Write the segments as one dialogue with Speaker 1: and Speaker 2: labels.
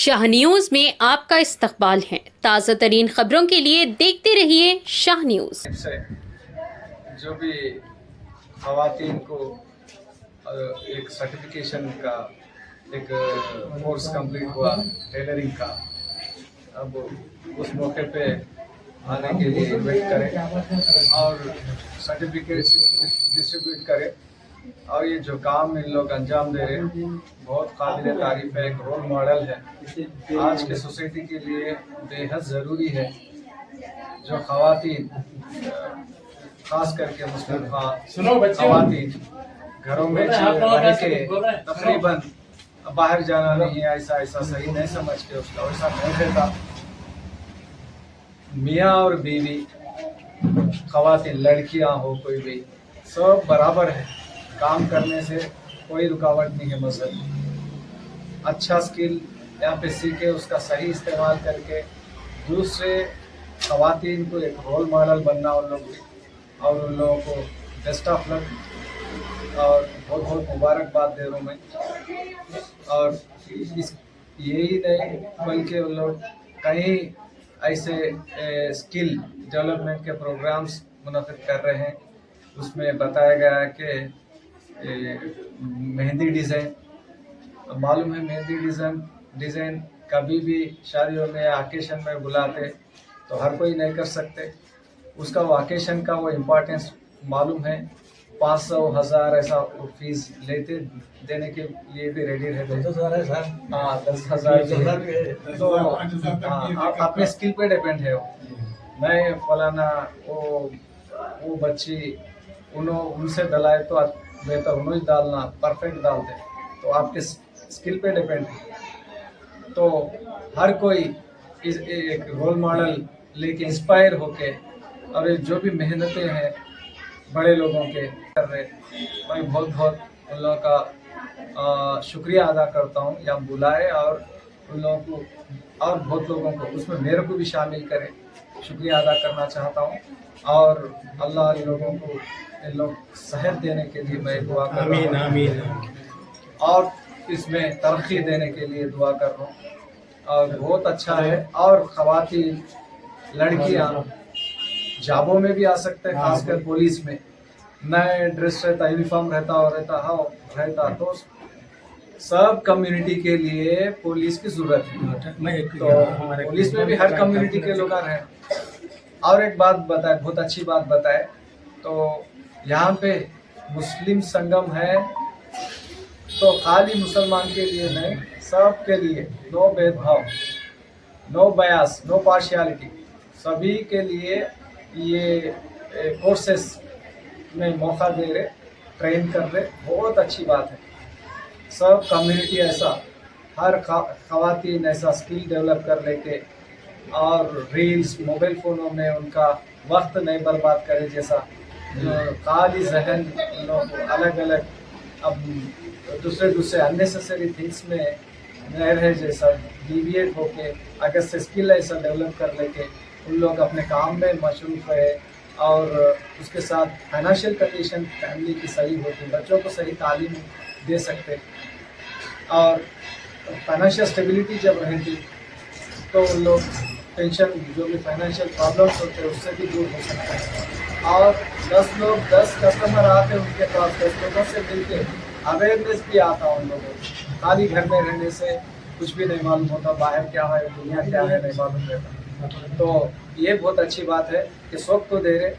Speaker 1: Shah news में आपका इस्तकबाल है। ताज़ा तरीन खबरों के लिए देखते रहिए शाह न्यूज।
Speaker 2: जो भी खवातीन को एक सर्टिफिकेशन का एक कोर्स कंप्लीट हुआ टेलरिंग का, अब उस मौके पे आने के लिए इन्वाइट करें और सर्टिफिकेट्स डिस्ट्रीब्यूट करें। और ये जो काम इन लोग अंजाम दे रहे हैं बहुत काबिल तारीफ है, एक रोल मॉडल है, आज के सोसाइटी के लिए बेहद ज़रूरी है। जो खवातीन, खास करके मुस्लिम खवातीन घरों में रह के तकरीबन बाहर जाना नहीं है, ऐसा सही नहीं समझ के उसका वैसा नहीं रहता। मियाँ और बीवी, खवातीन, लड़कियां हो कोई भी, सब बराबर है। काम करने से कोई रुकावट नहीं है। मजहब अच्छा स्किल यहाँ पे सीखे, उसका सही इस्तेमाल करके दूसरे खवातीन को एक रोल मॉडल बनना उन लोग भी, और उन लोगों को बेस्ट ऑफ लक और बहुत बहुत मुबारकबाद दे रहा हूँ मैं। और इस यही नहीं बल्कि उन लोग कई ऐसे स्किल डेवलपमेंट के प्रोग्राम्स मुनक़िद कर रहे हैं। उसमें बताया गया है कि मेहंदी डिज़ाइन, मालूम है मेहंदी डिज़ाइन कभी भी शादियों में या ओकेशन में बुलाते तो हर कोई नहीं कर सकते। उसका ओकेशन का वो इम्पोर्टेंस मालूम है। 500,000 ऐसा फीस लेते, देने के लिए भी रेडी रहते। 10,000 भी है। तो आप अपने स्किल पे डिपेंड है। मैं फलाना वो बच्ची उनसे दलाए तो बेहतर उन्होंने डालना, परफेक्ट डाल दे, तो आपके स्किल पे डिपेंड है। तो हर कोई एक रोल मॉडल लेके इंस्पायर होके, और जो भी मेहनतें हैं बड़े लोगों के कर रहे, मैं बहुत बहुत उन लोगों का शुक्रिया अदा करता हूँ। या बुलाए और उन लोगों को और बहुत लोगों को उसमें मेरे को भी शामिल करें, शुक्रिया अदा करना चाहता हूँ। और अल्लाह इन लोगों को इन लोग सेहत देने के लिए मैं दुआ कर रहा हूँ। आमीन। और इसमें तरक्की देने के लिए दुआ कर रहा हूँ। और बहुत अच्छा है। और खवातीन, लड़कियाँ जॉबों में भी आ सकते हैं, खासकर पुलिस में नए ड्रेस रहता, यूनिफॉर्म रहता तो सब कम्युनिटी के लिए पुलिस की जरूरत है। तो पुलिस में भी हर कम्युनिटी के लोग हैं। और एक बात बताए, बहुत अच्छी बात बताए, तो यहाँ पे मुस्लिम संगम है तो खाली मुसलमान के लिए नहीं, सब के लिए, नो भेदभाव, नो बयास, नो पार्शियलिटी, सभी के लिए ये कोर्सेस में मौका दे रहे, ट्रेन कर रहे, बहुत अच्छी बात है। सब कम्युनिटी ऐसा, हर खवातीन ऐसा स्किल डेवलप कर लेके और रील्स, मोबाइल फ़ोनों में उनका वक्त नहीं बर्बाद करे, जैसा खाली जहन लोग अलग अलग अब दूसरे अननेसेसरी थिंग्स में रह रहे, जैसा डिविएट होके अगर से स्किल ऐसा डेवलप कर लेके उन लोग अपने काम में मशरूफ़ रहे। और उसके साथ फाइनेंशियल कंडीशन फैमिली की सही होती, बच्चों को सही तालीम दे सकते, और फाइनेंशियल स्टेबिलिटी जब रहती तो उन लोग टेंशन, जो भी फाइनेंशियल प्रॉब्लम्स होते हैं उससे भी दूर हो सकते हैं। और 10 कस्टमर आते हैं उनके पास, 10 लोगों से मिलके अवेयरनेस भी आता उन लोगों को। खाली घर में रहने से कुछ भी नहीं मालूम होता, बाहर क्या है, दुनिया क्या है, नहीं मालूम रहता। तो ये बहुत अच्छी बात है कि शौक तो दे रहे,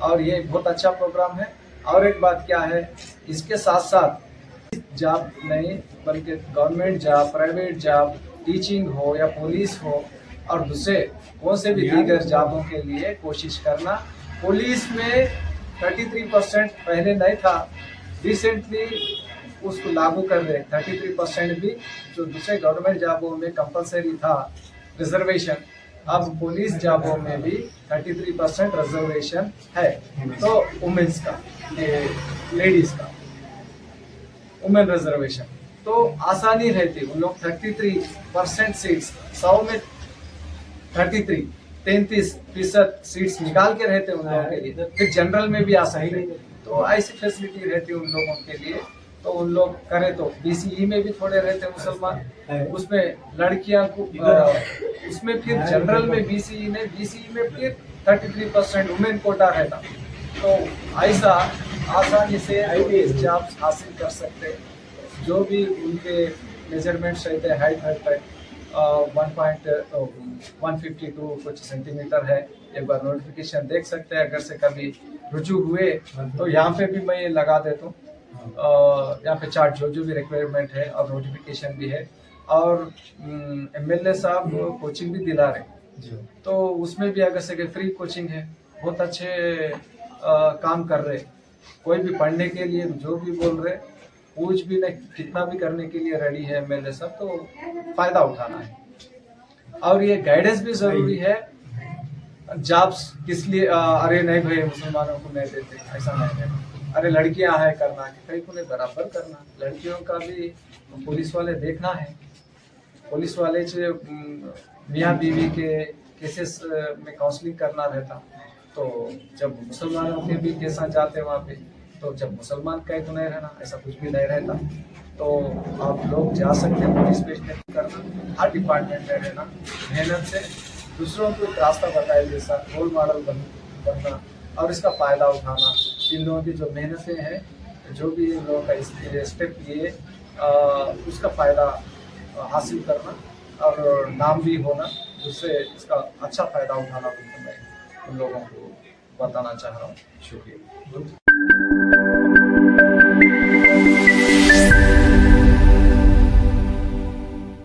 Speaker 2: और ये बहुत अच्छा प्रोग्राम है। और एक बात क्या है, इसके साथ साथ जॉब नहीं बल्कि government job, private job, teaching हो या पुलिस हो, और दूसरे कौन से भी दीगर जॉबों के लिए कोशिश करना। पुलिस में 33% पहले नहीं था, रिसेंटली उसको लागू कर रहे, 33% भी जो दूसरे गवर्नमेंट जॉबों में कंपलसरी था रिजर्वेशन, अब पुलिस जॉबों में भी 33% रिजर्वेशन है। तो वुमेन्स का, लेडीज का वुमेन रिजर्वेशन, तो आसानी रहती, उन लोग 33% सीट्स, 100 में 33% सीट्स निकाल के रहते उन लोगों के लिए, फिर जनरल में भी आसानी रहती, तो ऐसी फैसिलिटी रहती है उन लोगों के लिए। तो उन लोग करे तो बीसीई में भी थोड़े रहते मुसलमान, उसमें लड़कियां को उसमें फिर जनरल में बीसीई में फिर 33% वुमेन कोटा रहता। तो ऐसा आसानी से जॉब्स हासिल कर सकते, जो भी उनके मेजरमेंट्स रहते हैं, हाइट है 152 कुछ सेंटीमीटर है। एक बार नोटिफिकेशन देख सकते हैं, अगर से कभी रुजू हुए तो यहाँ पे भी मैं लगा देता हूँ। यहाँ पे चार्ट जो भी रिक्वायरमेंट है और नोटिफिकेशन भी है, और एमएलए साहब कोचिंग भी दिला रहे, तो उसमें भी अगर से फ्री कोचिंग है, बहुत अच्छे काम कर रहे। कोई भी पढ़ने के लिए जो भी बोल रहे, कुछ भी नहीं, कितना भी करने के लिए रेडी है एमएलए साहब, तो फायदा उठाना है। और ये गाइडेंस भी जरूरी है। जॉब्स किस लिए अरे नहीं भाई मुसलमानों को नहीं देते, ऐसा नहीं है। अरे लड़कियां है करना, कहीं को नहीं बराबर करना, लड़कियों का भी पुलिस वाले देखना है। पुलिस वाले से मियाँ बीवी के केसेस में काउंसलिंग करना रहता, तो जब मुसलमानों के भी केस जाते वहाँ पे, तो जब मुसलमान कहीं को नहीं रहना, ऐसा कुछ भी नहीं रहता। तो आप लोग जा सकते हैं, पुलिस स्टेशन करना, हर डिपार्टमेंट में रहना, मेहनत से दूसरों को एक रास्ता बताए जैसा रोल मॉडल बनना और इसका फ़ायदा उठाना। इन लोगों की जो मेहनतें हैं, जो भी इन लोगों का स्टेप लिए उसका फ़ायदा हासिल करना और नाम भी होना, जिससे इसका अच्छा फ़ायदा उठाना मैं उन लोगों को बताना चाह रहा हूँ। शुक्रिया।